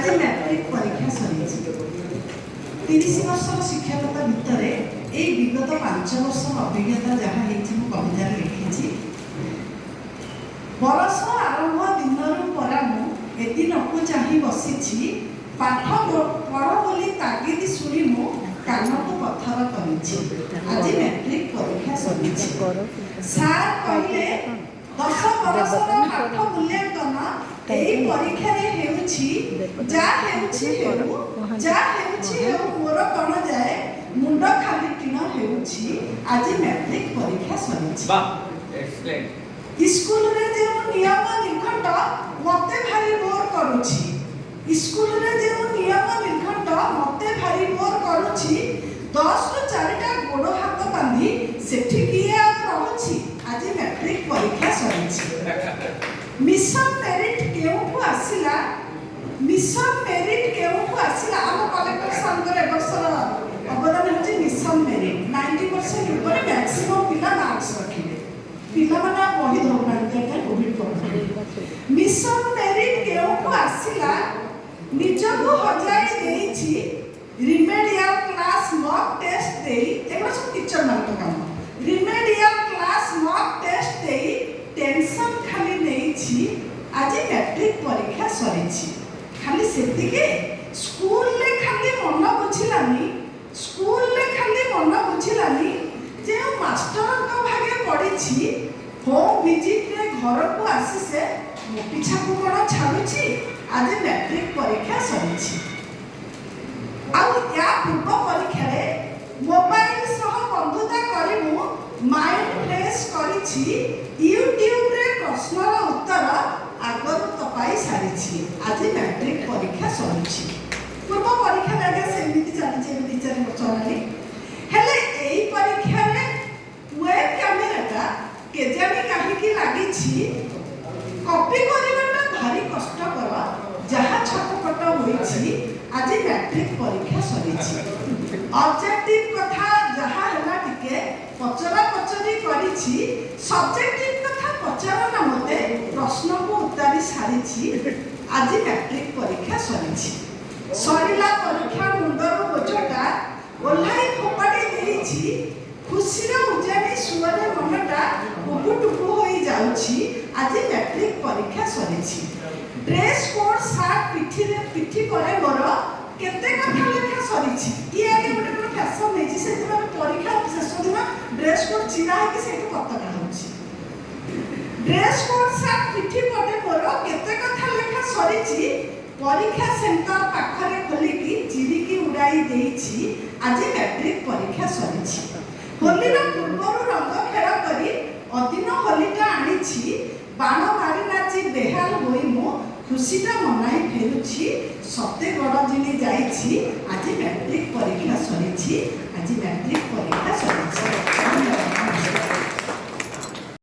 आज मैट्रिक परीक्षा सरी 30 वर्षर शिक्षागत भितर ये विगत 5 वर्ष अभिज्ञता जहाँ कविता लिखी बरस आरंभ दिन परा मुदिन को चाह बसी पाठ पढ़ बोली तागिद शुणी मु कान को पत्थर कर आज मैट्रिक परीक्षा सरी सार कहले 10 बरसर पाठ मूल्यांकन यही परीक्षा मोर कौन जाए मुंड खाली टीण आज मैट्रिक परीक्षा सरी स्कूल रे जो नियम निखंड मते भारी बोर करूची स्कूल रे जो नियम निखंड मते भारी बोर करूची 10 रु 4टा गोड़ हाथ बांधी सेठी किए रहुची आज मैट्रिक परीक्षा सरी मिशन मेरिट केउठु आसिला आम कलेक्टर संगर वर्षर अवदान होची मिशन मेरिट 90% ऊपर मैक्सिमम पिला मार्क्स रखिले पिला माने पढी दउनांते कोविड मिशन मेरिट केउठु आसिला निजको हजाई देइछि रिमेडियल क्लास मॉक टेस्ट देई एगो सब टीचर मानक काम रिमेडियल क्लास मॉक टेस्ट देई टेंशन खाली नेइछि आज मैट्रिक परीक्षा सरी खाली सेतिके स्कूल ले खाली मन बुझिलानी जे मास्टर को भागे पड़ी होम विजिट रे घर को आसी से पिछा को कोन छाडुछि आज मैट्रिक परीक्षा सरी या पूर्व परीक्षा रे मोबाइल सह बंधुता करिमु माइंड फ्रेश करिछि यूट्यूब रे प्रश्नर उत्तर आगर तपाई सारी आज मैट्रिक परीक्षा सरी पूर्व परीक्षा लगे सेमिति चली टीचर चलानी हेले एई परीक्षा रे वेब कैमेराटा केजानी काहीकि लागिछि कॉपी करबाटा भारी कष्टकर जहाँ छटपट होइछि आज मैट्रिक परीक्षा सरी ऑब्जेक्टिव कथा जहाँ हैला टिके पचरा पचरी करिछि सब्जेक्टिव कथा पचार ना मते प्रश्न को उत्तरी सारी आज मैट्रिक परीक्षा सरी सरीला परीक्षा मुंडर बोझटा ओल्हाई फोपाड़ी देइछि खुशी रे उजानी सुवरे मनटा टुकु होई जाउछि आज मैट्रिक परीक्षा सरी ड्रेस कोड सार्ट पिठी करे मोर केते कथा लेखा सरी ये आगे गोटे फैशन नेछि से परीक्षा शेष दिन ड्रेस कोड चिरा है से पताका होछि ड्रेस कोड सार्ट पिठी पटे मोर केते कथा लेखा सरी परीक्षा सेंटर पाखरे खोलिकी चिरिकी उड़ाई देइछि आज मैट्रिक परीक्षा सरी होली रो पूर्वरु रंग खेल करी अदिन होलीटा आनिछि बाण मारी नाची बेहाल होई मो खुशीटा मनाई फेरुछि सत्य गड़ जिनी जाइछि आज मैट्रिक